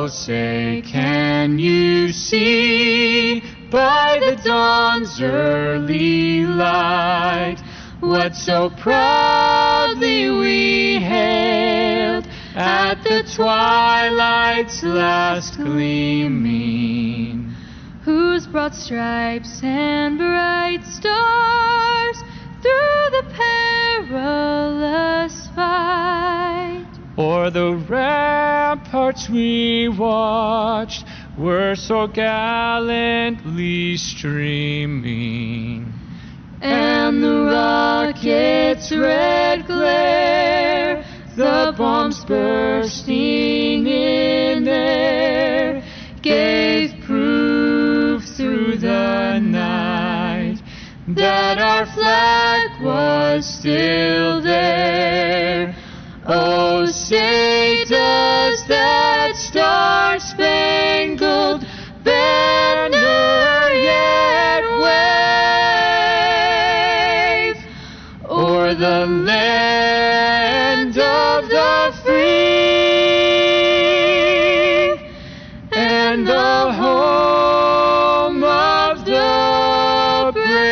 Oh, say, can you see by the dawn's early light what so proudly we hailed at the twilight's last gleaming, whose broad stripes and bright stars through the perilous fight o'er the ramparts we watched were so gallantly streaming, and the rocket's red glare, the bombs bursting in air, gave proof through the night that our flag was still there. Oh, say does that star-spangled banner yet wave o'er the land of the free and the home of the brave?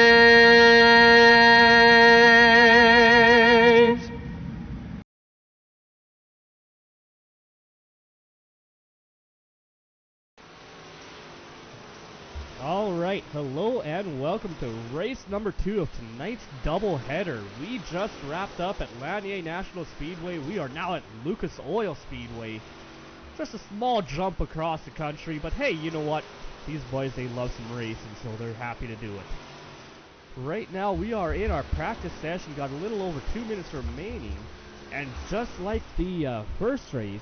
Alright, hello and welcome to race number 2 of tonight's doubleheader. We just wrapped up at Lanier National Speedway. We are now at Lucas Oil Speedway. Just a small jump across the country, but hey, you know what? These boys, they love some racing, so they're happy to do it. Right now, we are in our practice session, got a little over 2 minutes remaining, and just like the first race,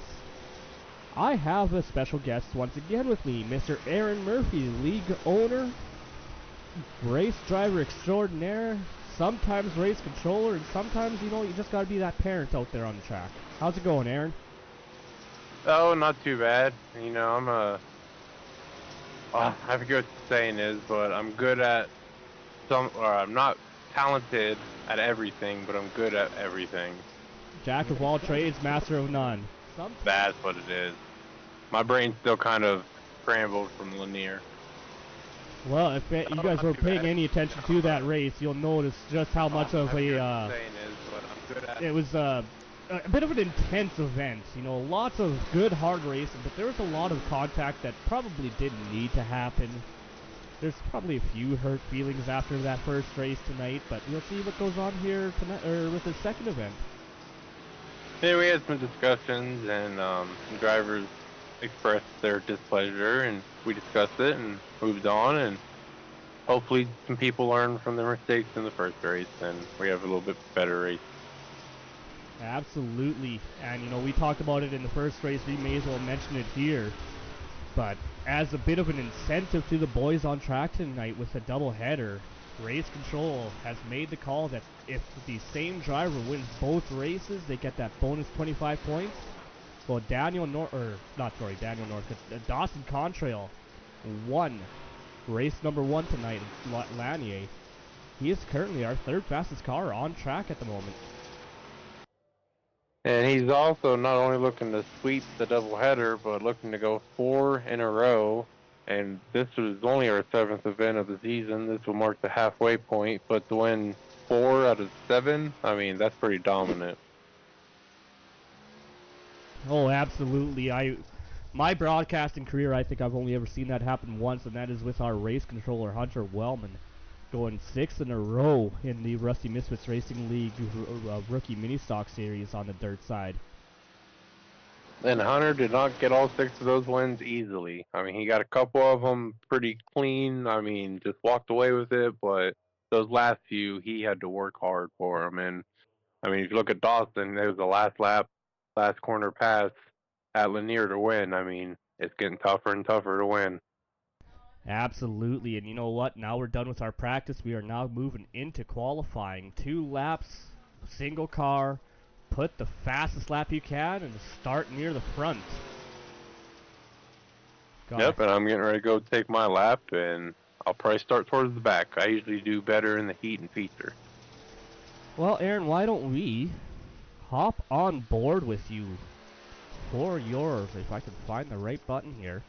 I have a special guest once again with me, Mr. Aaron Murphy, league owner, race driver extraordinaire, sometimes race controller, and sometimes, you know, you just gotta be that parent out there on the track. How's it going, Aaron? Oh, not too bad. You know, I forget what the saying is, but I'm good at I'm not talented at everything, but I'm good at everything. Jack of all trades, master of none. That's what it is. My brain's still kind of scrambled from Lanier. Well, if you guys were paying any attention to that race, you'll notice just how much of it was a bit of an intense event. You know, lots of good hard racing, but there was a lot of contact that probably didn't need to happen. There's probably a few hurt feelings after that first race tonight, but we'll see what goes on here tonight, or with the second event. Yeah, we had some discussions, and some drivers expressed their displeasure, and we discussed it and moved on, and hopefully some people learn from their mistakes in the first race, and we have a little bit better race. Absolutely, and you know, we talked about it in the first race, we may as well mention it here, but as a bit of an incentive to the boys on track tonight with a doubleheader, Race Control has made the call that if the same driver wins both races, they get that bonus 25 points. Well, Dawson Contrail won race number 1 tonight at Lanier. He is currently our third fastest car on track at the moment. And he's also not only looking to sweep the doubleheader, but looking to go 4 in a row. And this was only our 7th event of the season. This will mark the halfway point, but to win 4 out of 7, I mean, that's pretty dominant. Oh, absolutely. My broadcasting career, I think I've only ever seen that happen once, and that is with our race controller, Hunter Wellman, going 6 in a row in the Rusty Misfits Racing League Rookie Mini Stock Series on the dirt side. And Hunter did not get all 6 of those wins easily. I mean, he got a couple of them pretty clean. I mean, just walked away with it, but those last few, he had to work hard for them. And, I mean, if you look at Dawson, it was the last lap, last corner pass at Lanier to win. I mean, it's getting tougher and tougher to win. Absolutely, and you know what? Now we're done with our practice. We are now moving into qualifying. 2 laps, single car, put the fastest lap you can, and start near the front. Yep, and I'm getting ready to go take my lap, and I'll probably start towards the back. I usually do better in the heat and feature. Well, Aaron, why don't we hop on board with you for yours, if I can find the right button here.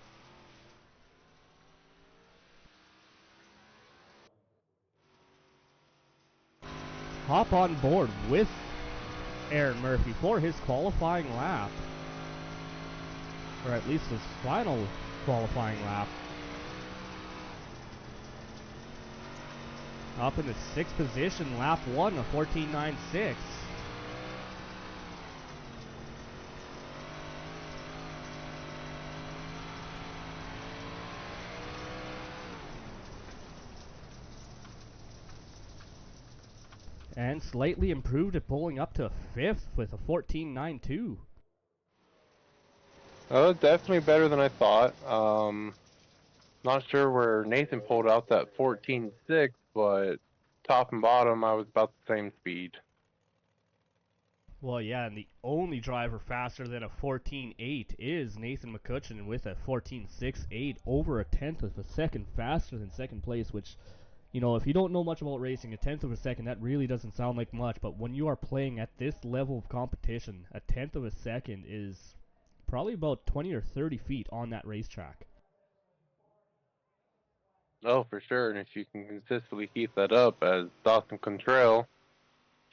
Hop on board with Aaron Murphy for his qualifying lap. Or at least his final qualifying lap. Up in the 6th position, lap 1 of 14.96. And slightly improved at pulling up to 5th with a 14.92. Oh, definitely better than I thought. Not sure where Nathan pulled out that 14.6, but top and bottom, I was about the same speed. Well, yeah, and the only driver faster than a 14.8 is Nathan McCutcheon with a 14.68, over a tenth of a second faster than second place, which, you know, if you don't know much about racing, a tenth of a second, that really doesn't sound like much, but when you are playing at this level of competition, a tenth of a second is probably about 20 or 30 feet on that racetrack. Oh, for sure. And if you can consistently keep that up, as Dawson Contrell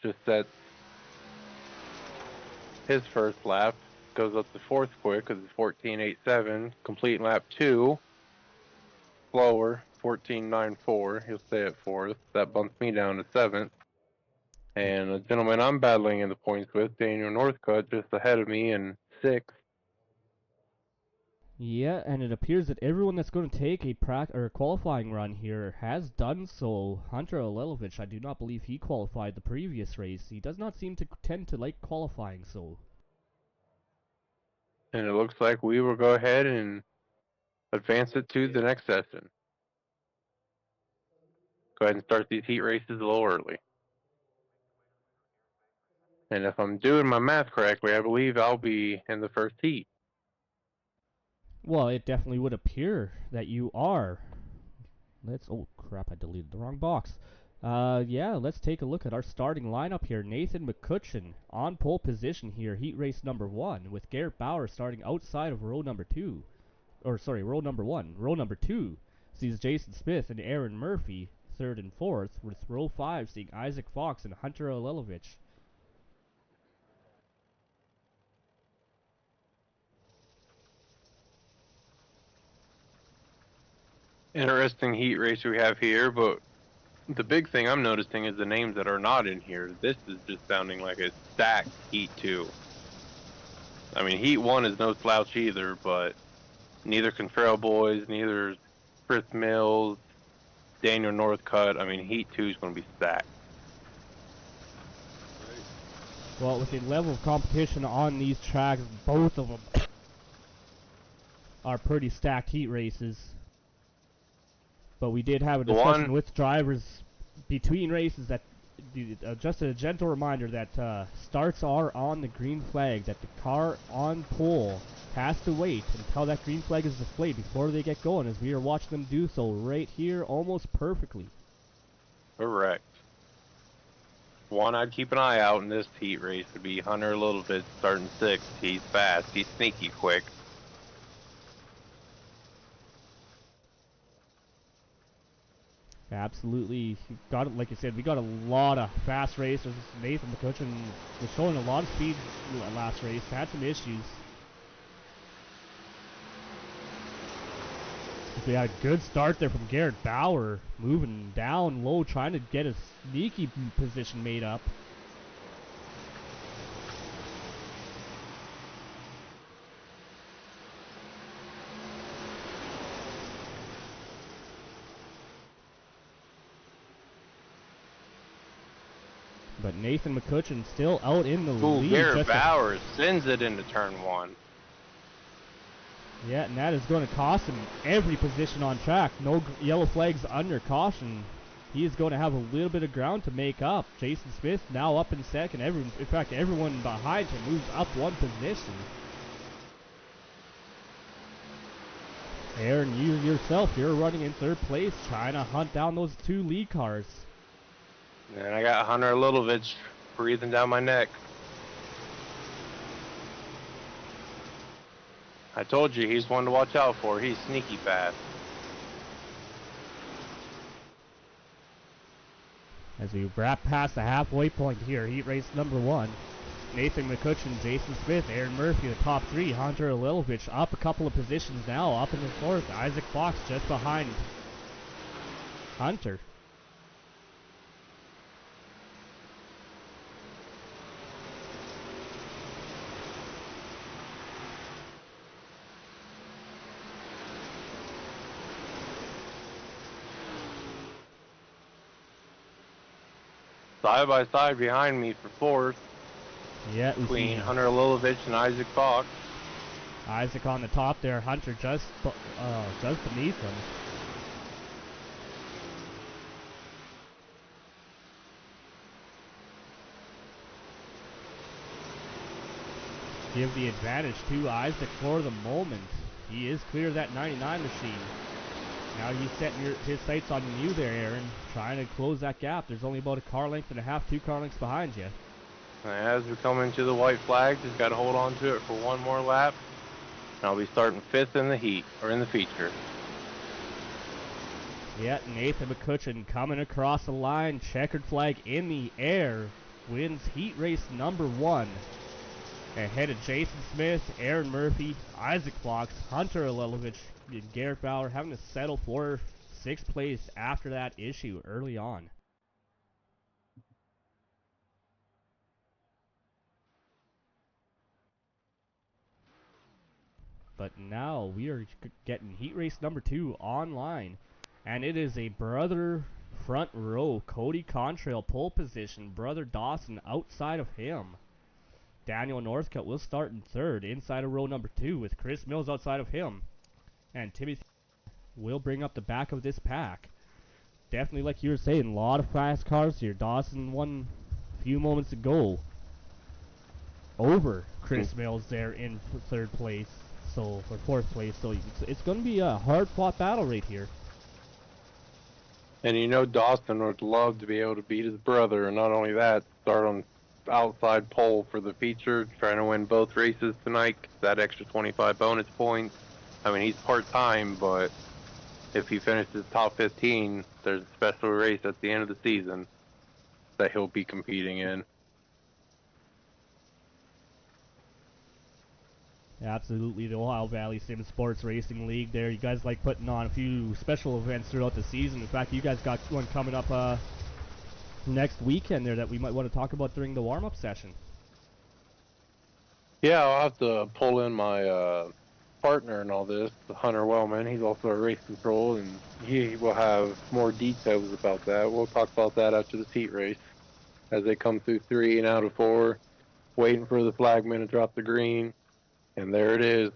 just sets his first lap, goes up to 4th quick because it's 14.87, complete lap 2, slower, 14.94. He'll stay at 4th. That bumps me down to 7th. And the gentleman I'm battling in the points with, Daniel Northcutt, just ahead of me in 6th. Yeah, and it appears that everyone that's going to take a qualifying run here has done so. Hunter Olelovich, I do not believe he qualified the previous race. He does not seem to tend to like qualifying, so. And it looks like we will go ahead and advance it to the next session. Go ahead and start these heat races a little early. And if I'm doing my math correctly, I believe I'll be in the first heat. Well, it definitely would appear that you are. Oh crap, I deleted the wrong box. Yeah, let's take a look at our starting lineup here. Nathan McCutcheon on pole position here, heat race number 1, with Garrett Bauer starting outside of row number 2. Or sorry, row number 1. Row number 2 sees Jason Smith and Aaron Murphy, 3rd and 4th, with row 5 seeing Isaac Fox and Hunter Olelovich. Interesting heat race we have here, but the big thing I'm noticing is the names that are not in here. This is just sounding like a stacked heat 2. I mean, heat 1 is no slouch either, but neither Contrell boys, neither Chris Mills, Daniel Northcutt. I mean, heat 2 is going to be stacked. Well, with the level of competition on these tracks, both of them are pretty stacked heat races. But we did have a discussion with drivers between races that just a gentle reminder that starts are on the green flag, that the car on pole has to wait until that green flag is displayed before they get going, as we are watching them do so right here almost perfectly. Correct. One I'd keep an eye out in this heat race would be Hunter Littlebit starting 6th. He's fast. He's sneaky quick. Absolutely. Got it, like you said, we got a lot of fast racers. Nathan McCutcheon was showing a lot of speed last race. Had some issues. We had a good start there from Garrett Bauer, moving down low, trying to get a sneaky position made up. But Nathan McCutcheon still out in the lead. Garrett Bauer sends it into turn 1. Yeah, and that is going to cost him every position on track. No yellow flags under caution. He is going to have a little bit of ground to make up. Jason Smith now up in 2nd. In fact, everyone behind him moves up 1 position. Aaron, you yourself, you're running in 3rd place, trying to hunt down those 2 lead cars. And I got Hunter Littlevich breathing down my neck. I told you he's one to watch out for. He's sneaky fast. As we wrap past the halfway point here, heat race number 1. Nathan McCutcheon, Jason Smith, Aaron Murphy, the top 3. Hunter Alilovich up a couple of positions now, up in the 4th. Isaac Fox just behind Hunter. Side by side behind me for 4th. Yeah, Between Hunter Alilovich and Isaac Fox. Isaac on the top there, Hunter just beneath him. Give the advantage to Isaac for the moment. He is clear of that 99 machine. Now he's setting his sights on you there, Aaron, trying to close that gap. There's only about a car length and a half, 2 car lengths behind you. As we come into the white flag, just got to hold on to it for one more lap. And I'll be starting 5th in the heat, or in the feature. Yeah, Nathan McCutcheon coming across the line, checkered flag in the air, wins heat race number 1. Ahead of Jason Smith, Aaron Murphy, Isaac Fox, Hunter Alilovich, and Garrett Bauer having to settle for 6th place after that issue early on. But now we are getting heat race number 2 online. And it is a brother front row. Cody Contrail pole position. Brother Dawson outside of him. Daniel Northcutt will start in 3rd inside of row number 2 with Chris Mills outside of him. And Timothy will bring up the back of this pack. Definitely, like you were saying, a lot of fast cars here. Dawson won a few moments ago over Chris Mills there in 3rd place. So, or 4th place. So it's going to be a hard-fought battle right here. And you know Dawson would love to be able to beat his brother, and not only that, start on outside pole for the feature, trying to win both races tonight. That extra 25 bonus points. I mean, he's part-time, but if he finishes top 15, there's a special race at the end of the season that he'll be competing in. Absolutely, the Ohio Valley Sim Sports Racing League there. You guys like putting on a few special events throughout the season. In fact, you guys got one coming up next weekend there that we might want to talk about during the warm-up session. Yeah, I'll have to pull in my partner in all this, Hunter Wellman. He's also a race control, and he will have more details about that. We'll talk about that after the heat race as they come through 3 and out of 4, waiting for the flagman to drop the green. And there it is.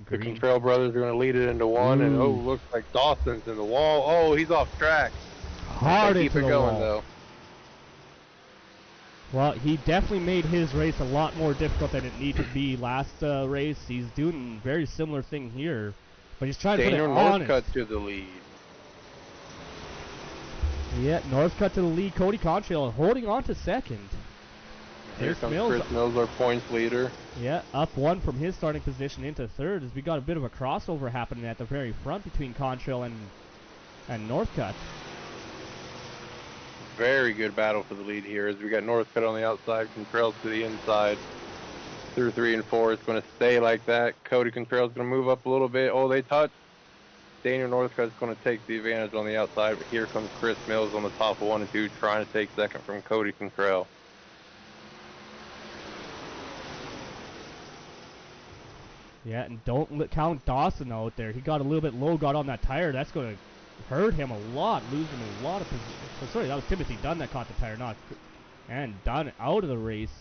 Green. The Contrail brothers are going to lead it into 1, and looks like Dawson's in the wall. Oh, he's off track. Hard into keep it the going, wall. though. Well, he definitely made his race a lot more difficult than it needed to be last race. He's doing a very similar thing here, but he's trying to put it on it. Northcutt to the lead. Yeah, Northcutt to the lead. Cody Contrail holding on to 2nd. Here comes Chris Mills, our points leader. Yeah, up 1 from his starting position into 3rd as we got a bit of a crossover happening at the very front between Contrail and Northcutt. Very good battle for the lead here as we got Northcutt on the outside, Contrail to the inside. Through 3 and 4, it's going to stay like that. Cody Contrail is going to move up a little bit. Oh, they touch. Daniel Northcutt is going to take the advantage on the outside, but here comes Chris Mills on the top of 1 and 2, trying to take 2nd from Cody Contrail. Yeah, and don't count Dawson out there. He got a little bit low, got on that tire. That's going to hurt him a lot, losing a lot of position. Oh, sorry, that was Timothy Dunn that caught the tire, not... And Dunn out of the race,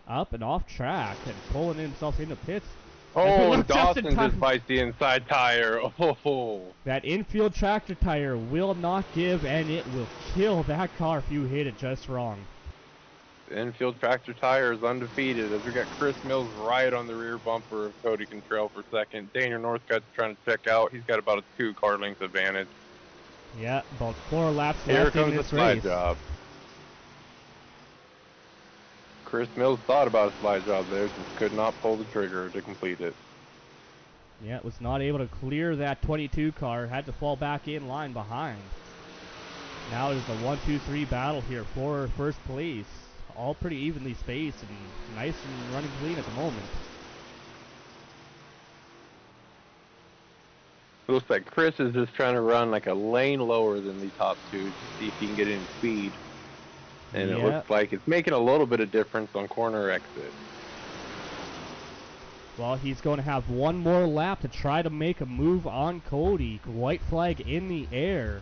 up and off track, and pulling himself into pits. Oh, Dawson just bites the inside tire. Oh. That infield tractor tire will not give, and it will kill that car if you hit it just wrong. The infield tractor tire is undefeated as we got Chris Mills right on the rear bumper of Cody Contrail for 2nd. Daniel Northcutt's trying to check out. He's got about a 2 car length advantage. Yeah, about 4 laps Here left in comes the this slide race. job. Chris Mills thought about a slide job there, just could not pull the trigger to complete it. Yeah, was not able to clear that 22 car. Had to fall back in line behind. Now it is a 1-2-3 battle here for first place. All pretty evenly spaced and nice and running clean at the moment. Looks like Chris is just trying to run like a lane lower than the top two to see if he can get any speed. And it looks like it's making a little bit of difference on corner exit. Well, he's going to have one more lap to try to make a move on Cody. White flag in the air.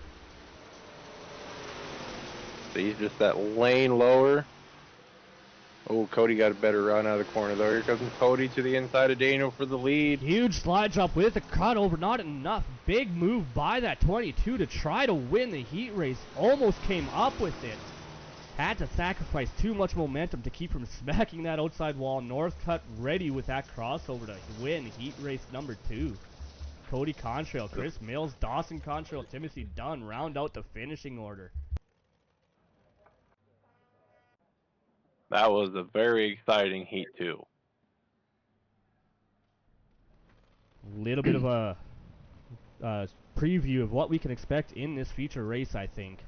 So he's just that lane lower. Oh, Cody got a better run out of the corner, though. Here comes Cody to the inside of Daniel for the lead. Huge slide drop with a cut over. Not enough. Big move by that 22 to try to win the heat race. Almost came up with it. Had to sacrifice too much momentum to keep from smacking that outside wall. Northcutt ready with that crossover to win heat race number 2. Cody Contrail, Chris Mills, Dawson Contrail, Timothy Dunn round out the finishing order. That was a very exciting heat, too. Little bit of a preview of what we can expect in this feature race, I think.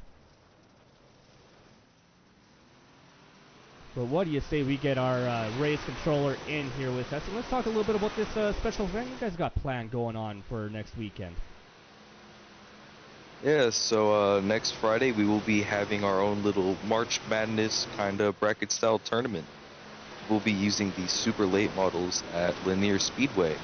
But what do you say we get our race controller in here with us? And let's talk a little bit about this special event you guys got planned going on for next weekend. Yeah, so next Friday we will be having our own little March Madness kind of bracket style tournament. We'll be using the super late models at Lanier Speedway.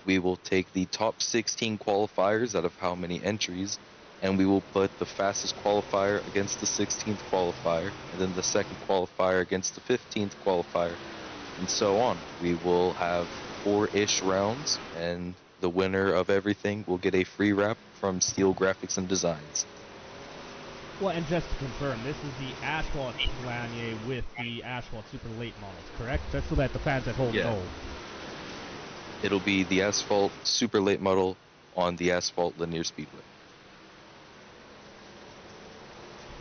We will take the top 16 qualifiers out of how many entries, and we will put the fastest qualifier against the 16th qualifier, and then the second qualifier against the 15th qualifier, and so on. We will have 4-ish rounds, and the winner of everything will get a free wrap from Steel Graphics and Designs. Well, and just to confirm, this is the Asphalt Lanier with the Asphalt Super Late models, correct? Just so that the fans at home know. It'll be the Asphalt Super Late model on the Asphalt Lanier Speedway.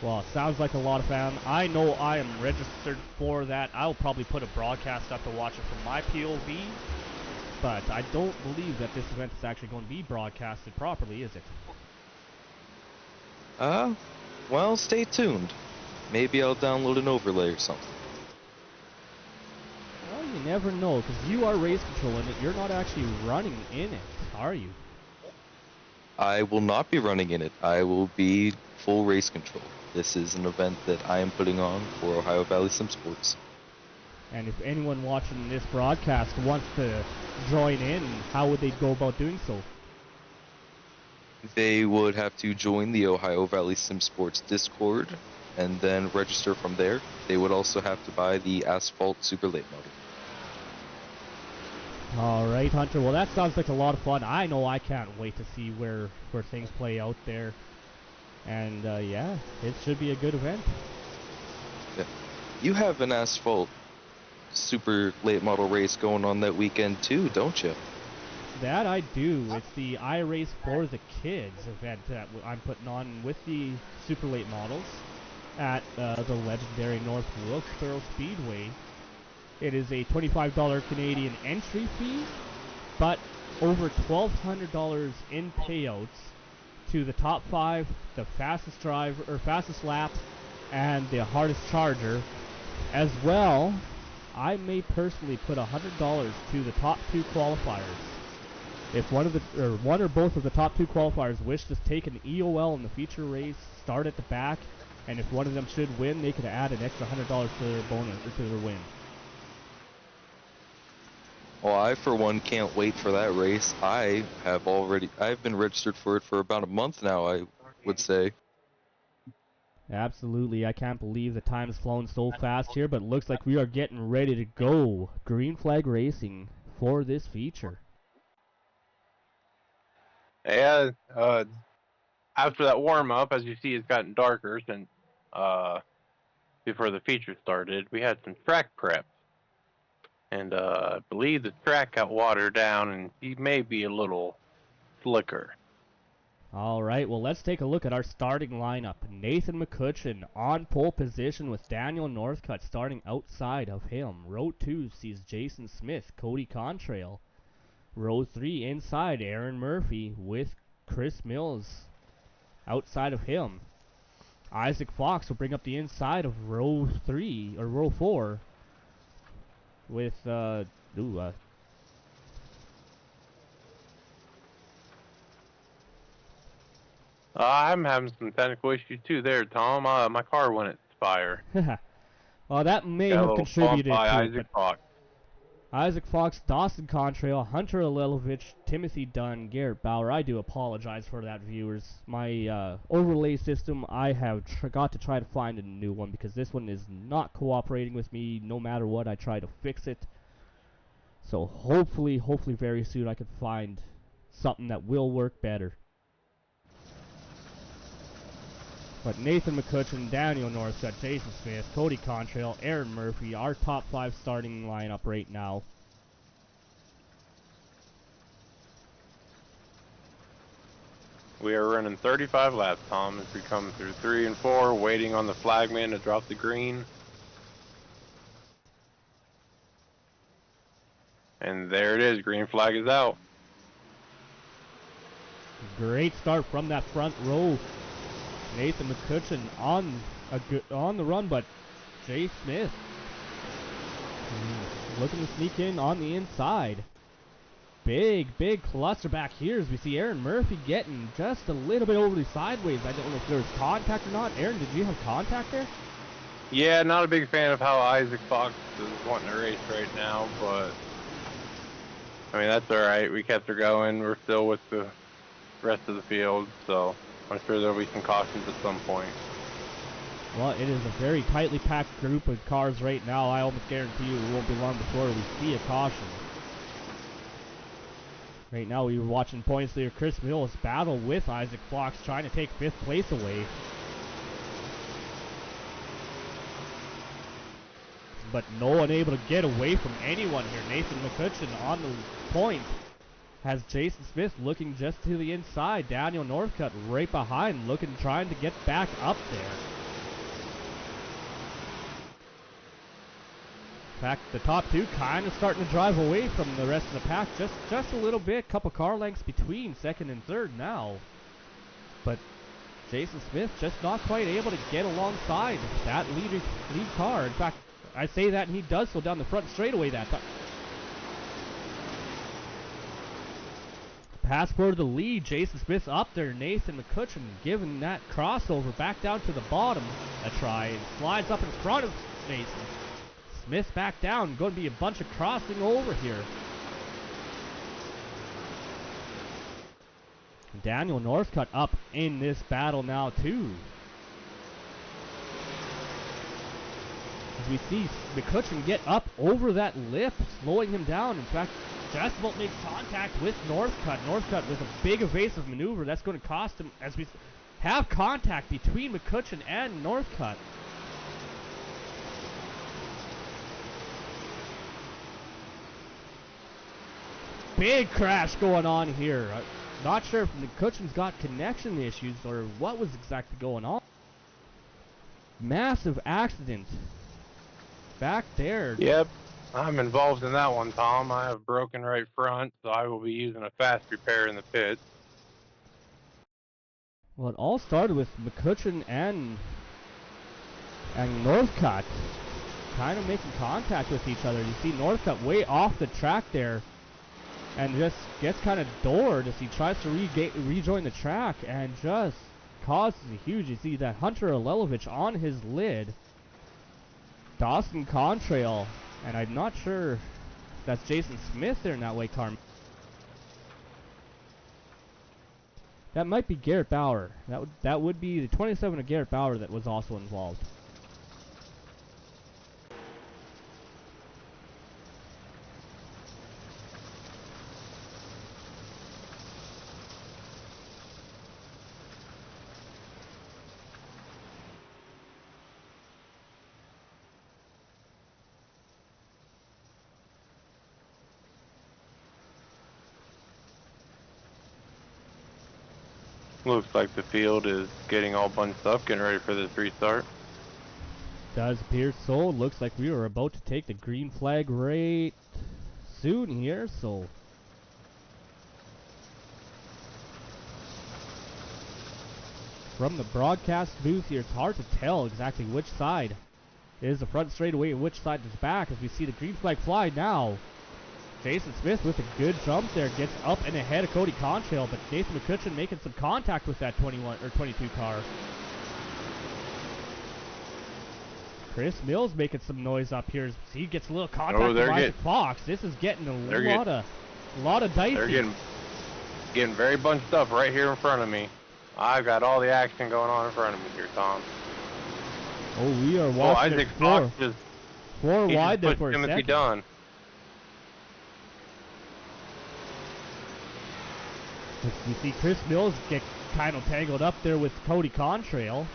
Well, sounds like a lot of fun. I know I am registered for that. I'll probably put a broadcast up to watch it from my POV. But I don't believe that this event is actually going to be broadcasted properly, is it? Well, stay tuned. Maybe I'll download an overlay or something. Well, you never know, because you are race controlling it. You're not actually running in it, are you? I will not be running in it. I will be full race control. This is an event that I am putting on for Ohio Valley Sim Sports. And if anyone watching this broadcast wants to join in, how would they go about doing so? They would have to join the Ohio Valley Sim Sports Discord and then register from there. They would also have to buy the Asphalt Super Late model. Alright, Hunter. Well, that sounds like a lot of fun. I know I can't wait to see where things play out there. And, yeah, it should be a good event. Yeah. You have an Asphalt Super Late model race going on that weekend too, don't you? That I do. It's the iRace for the Kids event that I'm putting on with the super late models at the legendary North Wilkesboro Speedway. It is a $25 Canadian entry fee, but over $1,200 in payouts to the top 5, the fastest driver or fastest lap, and the hardest charger. As well, I may personally put $100 to the top 2 qualifiers. If one or both of the top 2 qualifiers wish to take an EOL in the feature race, start at the back, and if one of them should win, they could add an extra $100 to their bonus or to their win. Well, I for one can't wait for that race. I've been registered for it for about a month now, I would say. Absolutely. I can't believe the time's flown so fast here, but it looks like we are getting ready to go. Green flag racing for this feature. Yeah, after that warm-up, as you see, it's gotten darker since before the feature started. We had some track prep. And I believe the track got watered down, and he may be a little slicker. All right, well, let's take a look at our starting lineup. Nathan McCutcheon on pole position with Daniel Northcutt starting outside of him. Row 2 sees Jason Smith, Cody Contrail. Row 3 inside, Aaron Murphy with Chris Mills outside of him. Isaac Fox will bring up the inside of row 3, or row 4, with, I'm having some technical issues too there, Tom. My car went fire. well, that may Got a have little contributed bumped by to it, Isaac but Fox. Isaac Fox, Dawson Contrail, Hunter Alelovich, Timothy Dunn, Garrett Bauer. I do apologize for that, viewers. My overlay system, I have got to try to find a new one because this one is not cooperating with me no matter what I try to fix it. So hopefully very soon I can find something that will work better. But Nathan McCutcheon, Daniel Northcutt, Jason Smith, Cody Contrail, Aaron Murphy, our top 5 starting lineup right now. We are running 35 laps, Tom, as we come through 3 and 4, waiting on the flagman to drop the green. And there it is, green flag is out. Great start from that front row. Nathan McCutcheon on the run, but Jay Smith looking to sneak in on the inside. Big cluster back here as we see Aaron Murphy getting just a little bit over the sideways. I don't know if there was contact or not. Aaron, did you have contact there? Yeah, not a big fan of how Isaac Fox is wanting to race right now, but I mean, that's alright. We kept her going. We're still with the rest of the field, so I'm sure there'll be some cautions at some point. Well, it is a very tightly packed group of cars right now. I almost guarantee you it won't be long before we see a caution. Right now we were watching points leader Chris Mills battle with Isaac Fox, trying to take 5th place away. But no one able to get away from anyone here. Nathan McCutcheon on the point has Jason Smith looking just to the inside. Daniel Northcutt right behind, trying to get back up there. In fact, the top 2 kind of starting to drive away from the rest of the pack, just a little bit, couple car lengths between 2nd and 3rd now. But Jason Smith just not quite able to get alongside that lead car. In fact, I say that and he does so down the front straightaway that time. Pass for the lead, Jason Smith up there, Nathan McCutcheon giving that crossover back down to the bottom a try, and slides up in front of Jason. Smith back down, going to be a bunch of crossing over here. Daniel Northcutt up in this battle now too. As we see McCutcheon get up over that lip, slowing him down. In fact, just about makes contact with Northcutt. Northcutt with a big evasive maneuver. That's going to cost him as we have contact between McCutcheon and Northcutt. Big crash going on here. Not sure if McCutcheon's got connection issues or what was exactly going on. Massive accident back there. Yep, I'm involved in that one, Tom. I have broken right front, so I will be using a fast repair in the pit. Well, it all started with McCutcheon and Northcutt kind of making contact with each other. You see Northcutt way off the track there and just gets kind of doored as he tries to rejoin the track and just causes a huge, you see that Hunter Alelovich on his lid. Dawson Contrail, and I'm not sure if that's Jason Smith there in that white car. That might be Garrett Bauer. That would be the 27 of Garrett Bauer that was also involved. Looks like the field is getting all bunched up, getting ready for this restart. Does appear so. Looks like we are about to take the green flag right soon here, so From the broadcast booth here, it's hard to tell exactly which side is the front straightaway and which side is back, as we see the green flag fly now. Jason Smith with a good jump there, gets up and ahead of Cody Contrail, but Nathan McCutcheon making some contact with that 21 or 22 car. Chris Mills making some noise up here as he gets a little contact with Isaac Fox. This is getting a lot of dicey. They're getting very bunched up right here in front of me. I've got all the action going on in front of me here, Tom. Oh, we are watching Isaac Fox four wide there for a Timothy second. Dunn. You see Chris Mills get kind of tangled up there with Cody Contrail.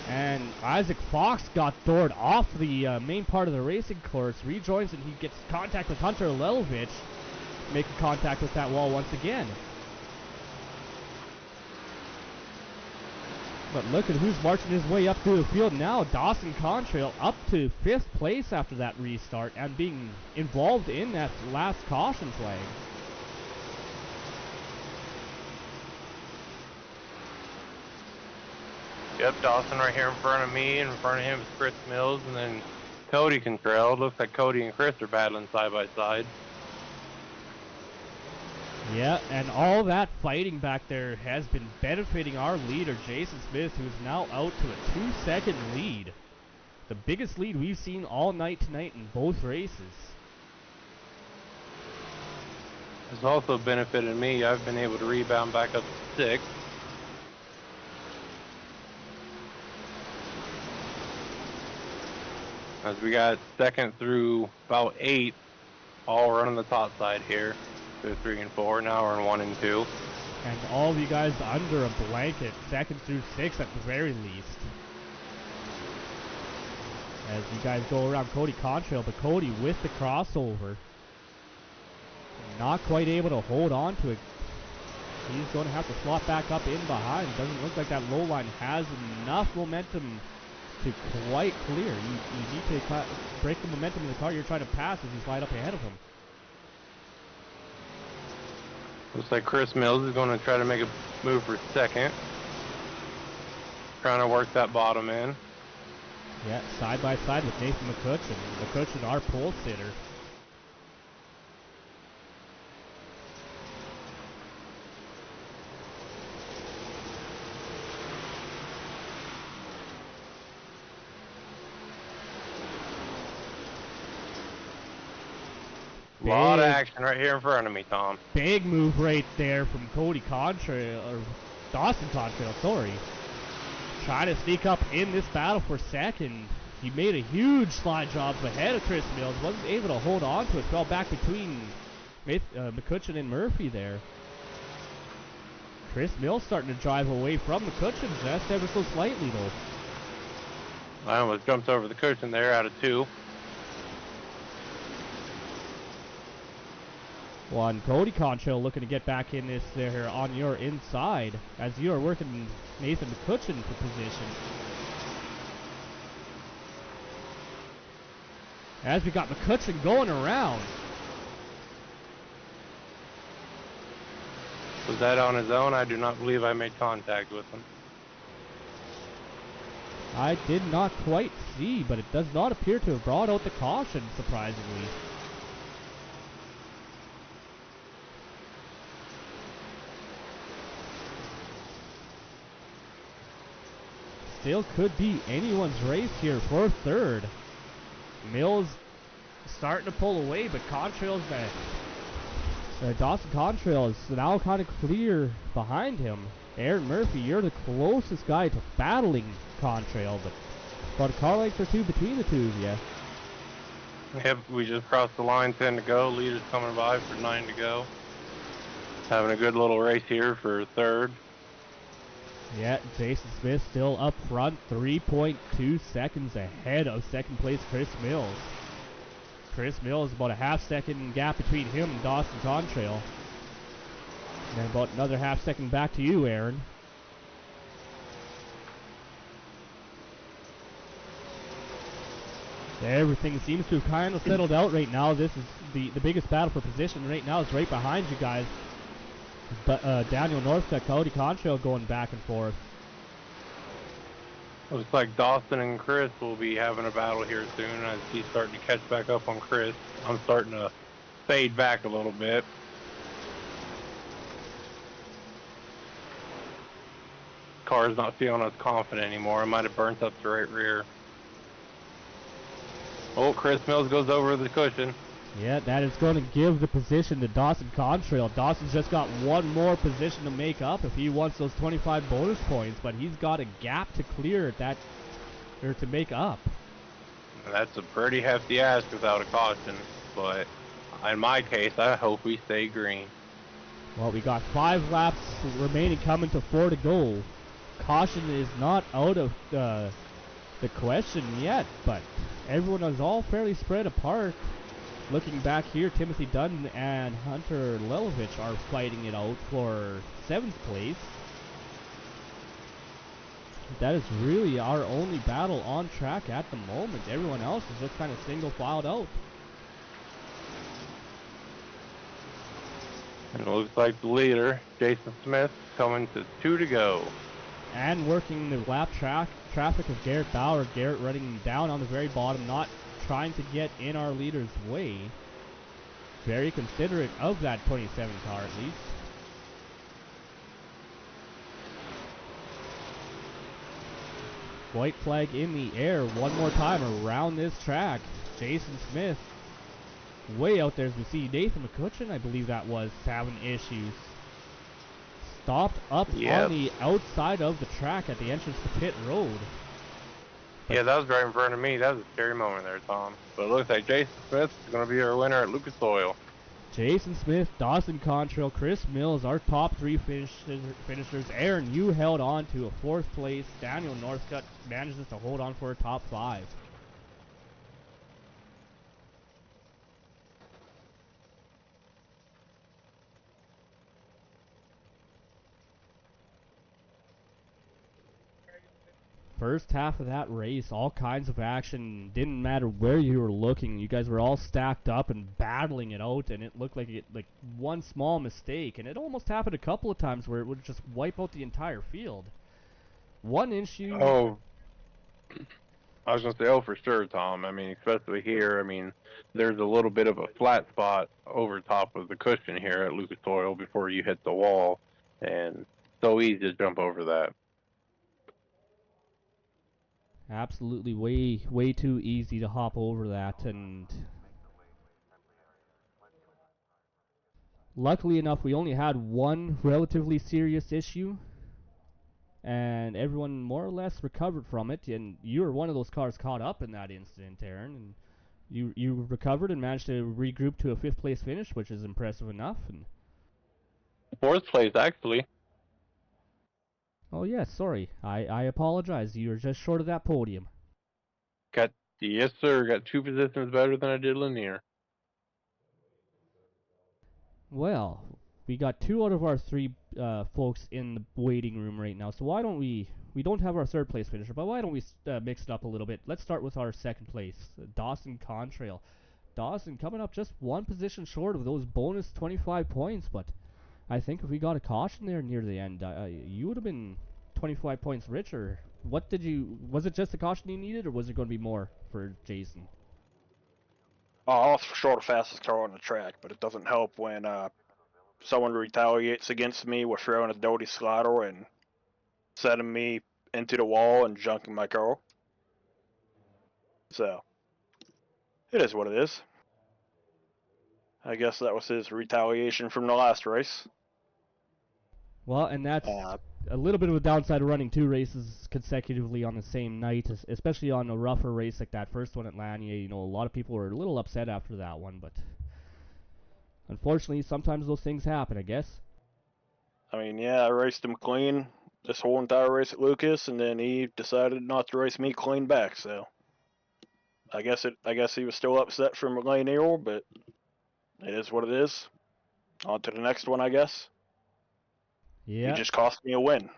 And Isaac Fox got thrown off the main part of the racing course, rejoins, and he gets contact with Hunter Lelovich, making contact with that wall once again. But look at who's marching his way up through the field now. Dawson Contrail up to 5th place after that restart and being involved in that last caution flag. Yep, Dawson right here in front of me, and in front of him is Chris Mills, and then Cody Contrail. Looks like Cody and Chris are battling side by side. Yeah, and all that fighting back there has been benefiting our leader, Jason Smith, who's now out to a 2-second lead. The biggest lead we've seen all night tonight in both races. It's also benefited me. I've been able to rebound back up to 6th. As we got 2nd through about 8, all running the top side here. 2, 3, and 4. Now we're in 1 and 2. And all of you guys under a blanket, 2nd through 6th at the very least. As you guys go around Cody Contrail, but Cody with the crossover. Not quite able to hold on to it. He's going to have to slot back up in behind. Doesn't look like that low line has enough momentum to quite clear. You need to break the momentum of the car you're trying to pass as you slide up ahead of him. Looks like Chris Mills is going to try to make a move for 2nd. Trying to work that bottom in. Yeah, side by side with Nathan McCutcheon. McCutcheon, our pole sitter. A lot of action right here in front of me, Tom. Big move right there from Cody Contrail, or Dawson Contrail, sorry. Trying to sneak up in this battle for 2nd. He made a huge slide job ahead of Chris Mills. Wasn't able to hold on to it. Fell back between McCutcheon and Murphy there. Chris Mills starting to drive away from McCutcheon just ever so slightly though. I almost jumped over the cushion there out of 2. One Cody Contrail looking to get back in this there on your inside as you are working Nathan McCutcheon for position. As we got McCutcheon going around. Was that on his own? I do not believe I made contact with him. I did not quite see, but it does not appear to have brought out the caution, surprisingly. Still could be anyone's race here for 3rd. Mills starting to pull away, but Contrail's back. Dawson Contrail is now kind of clear behind him. Aaron Murphy, you're the closest guy to battling Contrail, but about a car length or 2 between the two of you. Yep, we just crossed the line, 10 to go. Leader's coming by for 9 to go. Having a good little race here for 3rd. Yeah, Jason Smith still up front, 3.2 seconds ahead of 2nd place Chris Mills. Chris Mills about a half-second gap between him and Dawson Contrail. And about another half-second back to you, Aaron. Everything seems to have kind of settled out right now. This is the biggest battle for position right now is right behind you guys. But Daniel Northcutt, Cody Contrail going back and forth. Looks like Dawson and Chris will be having a battle here soon as he's starting to catch back up on Chris. I'm starting to fade back a little bit. Car's not feeling as confident anymore. I might have burnt up the right rear. Oh, Chris Mills goes over the cushion. Yeah, that is going to give the position to Dawson Contrail. Dawson's just got one more position to make up if he wants those 25 bonus points, but he's got a gap to clear at that, or to make up. That's a pretty hefty ask without a caution, but in my case, I hope we stay green. Well, we got 5 laps remaining, coming to 4 to go. Caution is not out of the question yet, but everyone is all fairly spread apart. Looking back here, Timothy Dunn and Hunter Lelovich are fighting it out for 7th place. That is really our only battle on track at the moment. Everyone else is just kind of single filed out. And it looks like the leader, Jason Smith, coming to 2 to go. And working the lap traffic of Garrett Bauer. Garrett running down on the very bottom, not trying to get in our leader's way. Very considerate of that 27 car at least. White flag in the air one more time around this track. Jason Smith way out there as we see Nathan McCutcheon, I believe that was, having issues. Stopped up on the outside of the track at the entrance to pit road. Yeah, that was right in front of me. That was a scary moment there, Tom. But it looks like Jason Smith is going to be our winner at Lucas Oil. Jason Smith, Dawson Contrail, Chris Mills, our top 3 finishers. Aaron, you held on to a 4th place. Daniel Northcutt manages to hold on for a top 5. First half of that race, all kinds of action. Didn't matter where you were looking. You guys were all stacked up and battling it out, and it looked like one small mistake, and it almost happened a couple of times where it would just wipe out the entire field. One issue. Oh, I was going to say, oh, for sure, Tom. I mean, especially here. I mean, there's a little bit of a flat spot over top of the cushion here at Lucas Oil before you hit the wall, and so easy to jump over that. Absolutely way too easy to hop over that, and luckily enough we only had one relatively serious issue and everyone more or less recovered from it, and you were one of those cars caught up in that incident, Aaron, and you recovered and managed to regroup to a 5th place finish, which is impressive enough. And 4th place, actually. oh yes, sorry, I apologize, you were just short of that podium. Yes, sir. Got 2 positions better than I did Lanier. Well, we got 2 out of our 3 folks in the waiting room right now, so why don't we don't have our 3rd place finisher, but why don't we mix it up a little bit. Let's start with our 2nd place, Dawson Contrail. Dawson coming up just 1 position short of those bonus 25 points, but I think if we got a caution there near the end, you would have been 25 points richer. Was it just the caution you needed, or was it going to be more for Jason? Oh, I was for sure the fastest car on the track, but it doesn't help when someone retaliates against me with throwing a dirty slider and setting me into the wall and junking my car. So, it is what it is. I guess that was his retaliation from the last race. Well, and that's a little bit of a downside of running 2 races consecutively on the same night, especially on a rougher race like that first one at Lanier. You know, a lot of people were a little upset after that one, but unfortunately, sometimes those things happen, I guess. I mean, yeah, I raced him clean this whole entire race at Lucas, and then he decided not to race me clean back, so I guess he was still upset from Lanier, but it is what it is. On to the next one, I guess. Yeah. You just cost me a win.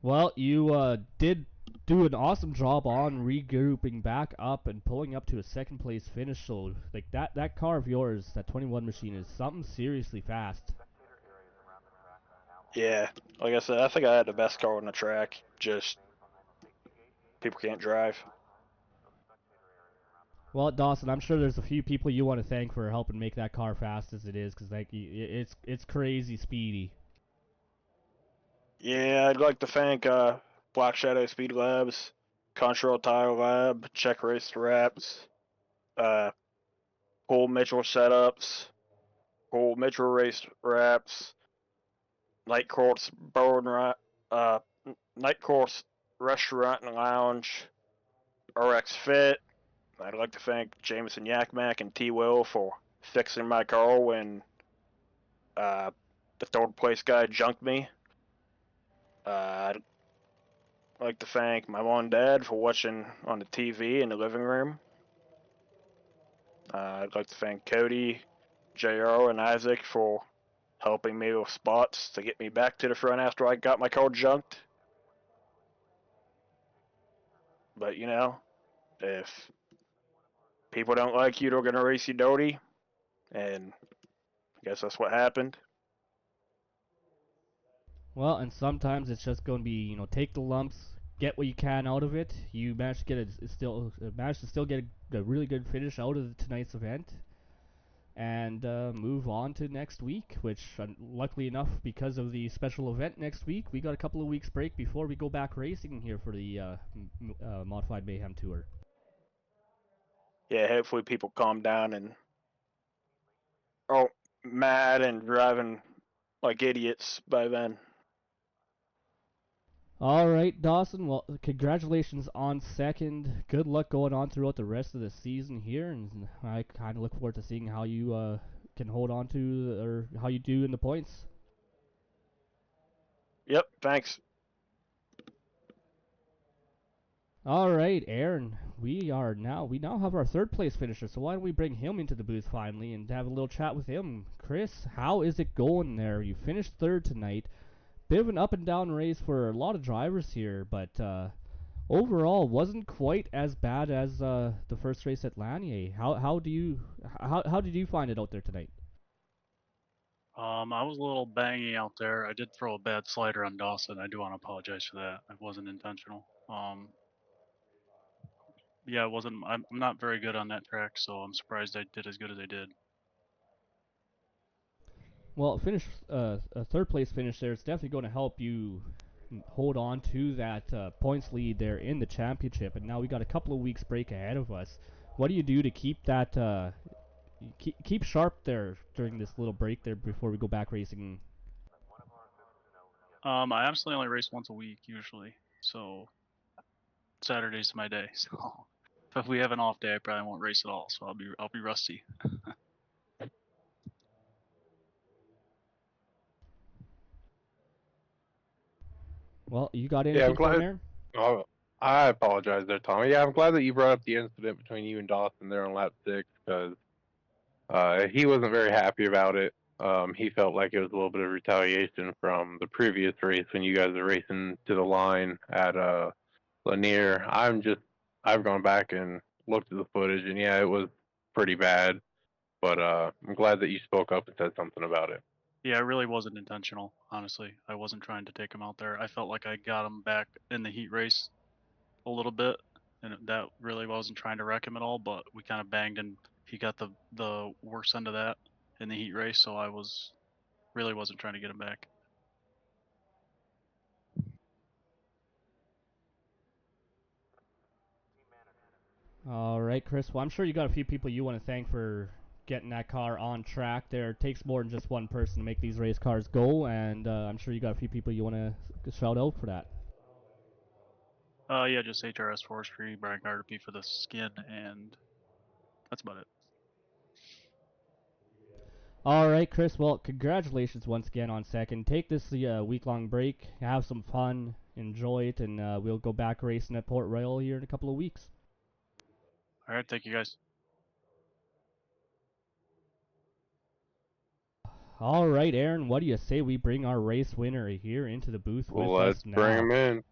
Well, you did do an awesome job on regrouping back up and pulling up to a 2nd place finish. So, like that car of yours, that 21 machine, is something seriously fast. Yeah, like I said, I think I had the best car on the track. Just people can't drive. Well, Dawson, I'm sure there's a few people you want to thank for helping make that car fast as it is, because like it's crazy speedy. Yeah, I'd like to thank Black Shadow Speed Labs, Control Tire Lab, Check Race Wraps, uh, Cool Mitchell Setups, Cool Mitchell Race Wraps, Night Course uh, Night Course Restaurant and Lounge, RX Fit. I'd like to thank Jameson Yakmack and T Will for fixing my car when the third place guy junked me. I'd like to thank my mom and dad for watching on the TV in the living room. I'd like to thank Cody, JR, and Isaac for helping me with spots to get me back to the front after I got my car junked. But you know, if people don't like you, they're gonna race you dirty, and I guess that's what happened. Well, and sometimes it's just going to be, take the lumps, get what you can out of it. You managed to get a really good finish out of tonight's event, and move on to next week. Which, luckily enough, because of the special event next week, we got a couple of weeks break before we go back racing here for the Modified Mayhem Tour. Yeah, hopefully people calm down and are mad and driving like idiots by then. All right, Dawson. Well, congratulations on second. Good luck going on throughout the rest of the season here, and I kind of look forward to seeing how you can hold on to, or how you do in the points. Yep, thanks. All right, Aaron. We now have our third place finisher. So why don't we bring him into the booth finally and have a little chat with him? Chris, how is it going there? You finished third tonight. Bit of an up and down race for a lot of drivers here, but overall wasn't quite as bad as the first race at Lanier. How did you find it out there tonight? I was a little bangy out there. I did throw a bad slider on Dawson. I do want to apologize for that. It wasn't intentional. Yeah, it wasn't. I'm not very good on that track, so I'm surprised I did as good as I did. Well, a third place finish there is definitely going to help you hold on to that points lead there in the championship. And now we got a couple of weeks break ahead of us. What do you do to keep that keep sharp there during this little break there before we go back racing? I honestly only race once a week usually, so Saturday's my day. So if we have an off day, I probably won't race at all. So I'll be rusty. Well, you got anything for him there? Oh, I apologize there, Tommy. Yeah, I'm glad that you brought up the incident between you and Dawson there on lap 6, because he wasn't very happy about it. He felt like it was a little bit of retaliation from the previous race when you guys were racing to the line at Lanier. I've gone back and looked at the footage, and yeah, it was pretty bad. But I'm glad that you spoke up and said something about it. Yeah, it really wasn't intentional, honestly. I wasn't trying to take him out there. I felt like I got him back in the heat race a little bit, and that really wasn't trying to wreck him at all, but we kind of banged, and he got the worst end of that in the heat race, so I really wasn't trying to get him back. All right, Chris. Well, I'm sure you got a few people you want to thank for getting that car on track there. It takes more than just one person to make these race cars go, and I'm sure you got a few people you want to shout out for that. Yeah, just HRS Forestry, Brian Gardapi for the skin, and that's about it. All right, Chris. Well, congratulations once again on second. Take this week-long break, have some fun, enjoy it, and we'll go back racing at Port Royal here in a couple of weeks. All right, thank you guys. All right, Aaron, what do you say we bring our race winner here into the booth with Let's us now? bring him in.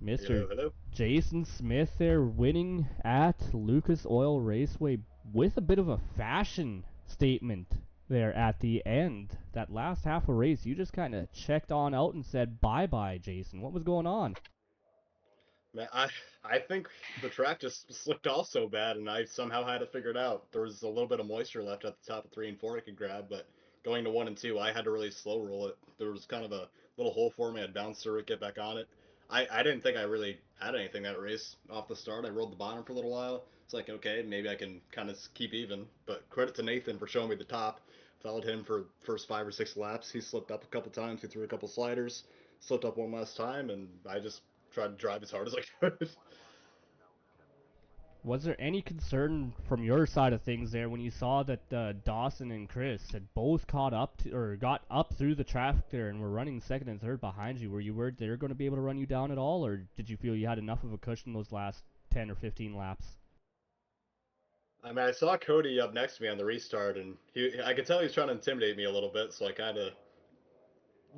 Mr. Hello. Jason Smith there, winning at Lucas Oil Raceway with a bit of a fashion statement there at the end. That last half of race, you just kind of checked on out and said bye-bye, Jason. What was going on? Man, I think the track just slipped off so bad, and I somehow had it figured out. There was a little bit of moisture left at the top of 3 and 4 I could grab, but going to 1 and 2, I had to really slow roll it. There was kind of a little hole for me. I'd bounce through it, get back on it. I didn't think I really had anything that race off the start. I rolled the bottom for a little while. It's like, okay, maybe I can kind of keep even. But credit to Nathan for showing me the top. Followed him for first 5 or 6 laps. He slipped up a couple times. He threw a couple sliders. Slipped up one last time, and I just tried to drive as hard as I could. Was there any concern from your side of things there when you saw that Dawson and Chris had both caught up to, or got up through the traffic there and were running second and third behind you? Were you worried they were going to be able to run you down at all, or did you feel you had enough of a cushion those last 10 or 15 laps? I mean, I saw Cody up next to me on the restart, and I could tell he was trying to intimidate me a little bit, so I kind of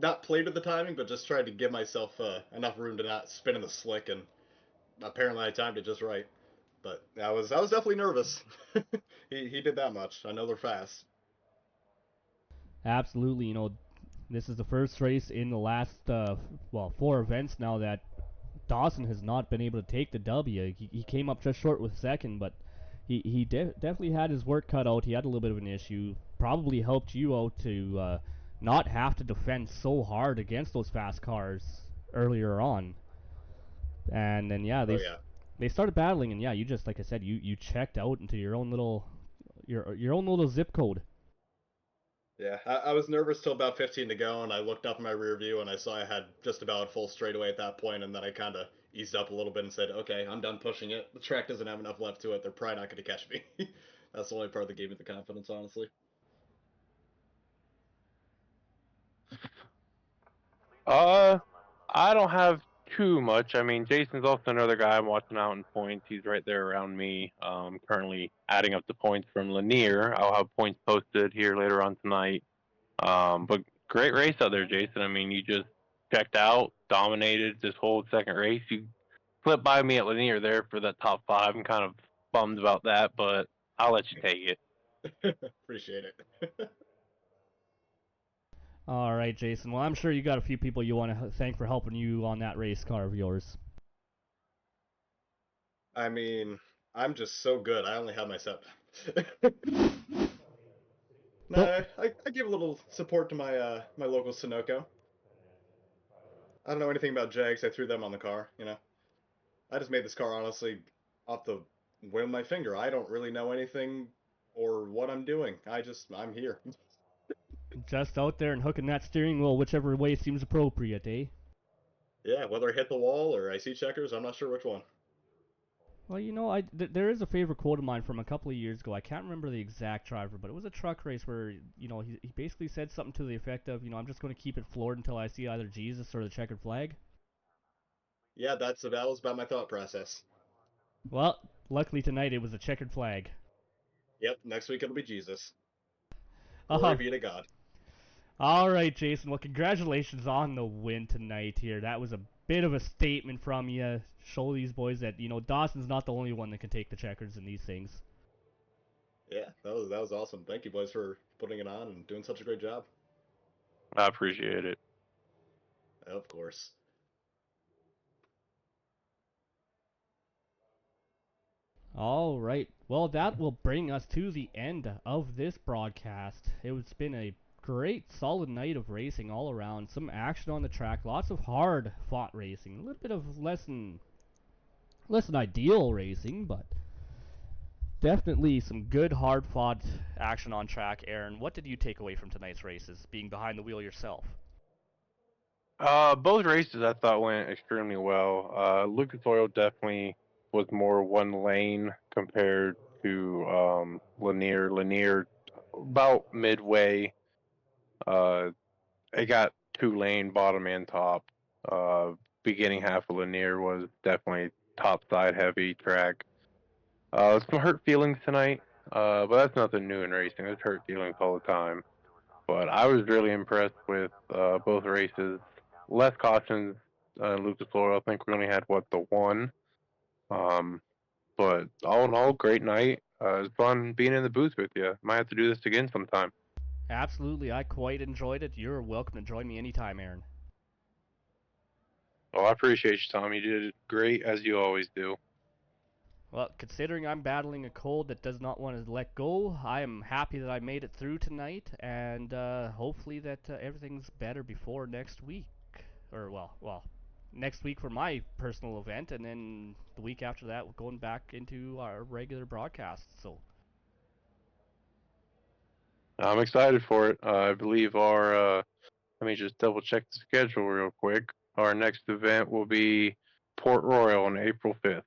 not played with the timing, but just tried to give myself enough room to not spin in the slick, and apparently I timed it just right. But I was definitely nervous. He did that much. I know they're fast. Absolutely. This is the first race in the last 4 events now that Dawson has not been able to take the W. He came up just short with second, but he definitely had his work cut out. He had a little bit of an issue. Probably helped you out to not have to defend so hard against those fast cars earlier on. And then they started battling, and you just, like I said, you checked out into your own little zip code. Yeah, I was nervous till about 15 to go, and I looked up in my rear view, and I saw I had just about full straightaway at that point, and then I kind of eased up a little bit and said, okay, I'm done pushing it. The track doesn't have enough left to it. They're probably not going to catch me. That's the only part that gave me the confidence, honestly. I don't have too much. I mean, Jason's also another guy I'm watching out in points. He's right there around me. Currently adding up the points from Lanier. I'll have points posted here later on tonight. But great race out there, Jason. I mean, you just checked out, dominated this whole second race. You flipped by me at Lanier there for that top 5. I'm kind of bummed about that, but I'll let you take it. Appreciate it. All right, Jason. Well, I'm sure you got a few people you want to thank for helping you on that race car of yours. I mean, I'm just so good. I only have myself. I give a little support to my local Sunoco. I don't know anything about Jags. I threw them on the car, I just made this car, honestly, off the whim of my finger. I don't really know anything or what I'm doing. I'm here. Just out there and hooking that steering wheel whichever way seems appropriate, eh? Yeah, whether I hit the wall or I see checkers, I'm not sure which one. Well, there is a favorite quote of mine from a couple of years ago. I can't remember the exact driver, but it was a truck race where, he basically said something to the effect of, I'm just going to keep it floored until I see either Jesus or the checkered flag. Yeah, that was about my thought process. Well, luckily tonight it was a checkered flag. Yep, next week it'll be Jesus. Glory be to God. All right, Jason. Well, congratulations on the win tonight here. That was a bit of a statement from you. Show these boys that, Dawson's not the only one that can take the checkers in these things. Yeah, that was awesome. Thank you, boys, for putting it on and doing such a great job. I appreciate it. Of course. All right. Well, that will bring us to the end of this broadcast. It's been a great, solid night of racing all around. Some action on the track. Lots of hard-fought racing. A little bit of less than ideal racing, but definitely some good, hard-fought action on track. Aaron, what did you take away from tonight's races, being behind the wheel yourself? Both races I thought went extremely well. Lucas Oil definitely was more one lane compared to Lanier. Lanier about midway. It got 2-lane bottom and top. Beginning half of Lanier was definitely top side heavy track. Some hurt feelings tonight, but that's nothing new in racing. There's hurt feelings all the time. But I was really impressed with both races. Less cautions, Lucas Oil. I think we only had the one. But all in all, great night. It was fun being in the booth with you. Might have to do this again sometime. Absolutely, I quite enjoyed it. You're welcome to join me anytime, Aaron. Well, I appreciate you, Tom. You did great as you always do. Well, considering I'm battling a cold that does not want to let go, I am happy that I made it through tonight, and hopefully that everything's better before next week. Or, next week for my personal event, and then the week after that, we're going back into our regular broadcast. So, I'm excited for it. I believe our, let me just double check the schedule real quick. Our next event will be Port Royal on April 5th.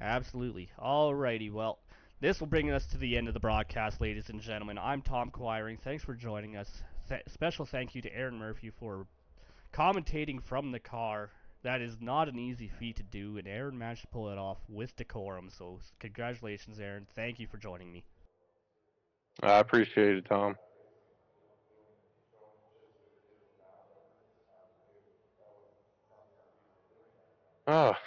absolutely. Alrighty, well, this will bring us to the end of the broadcast, ladies and gentlemen. I'm Tom Quiring. Thanks for joining us. Special thank you to Aaron Murphy for commentating from the car. That is not an easy feat to do, and Aaron managed to pull it off with decorum. So, congratulations, Aaron. Thank you for joining me. I appreciate it, Tom. Ah,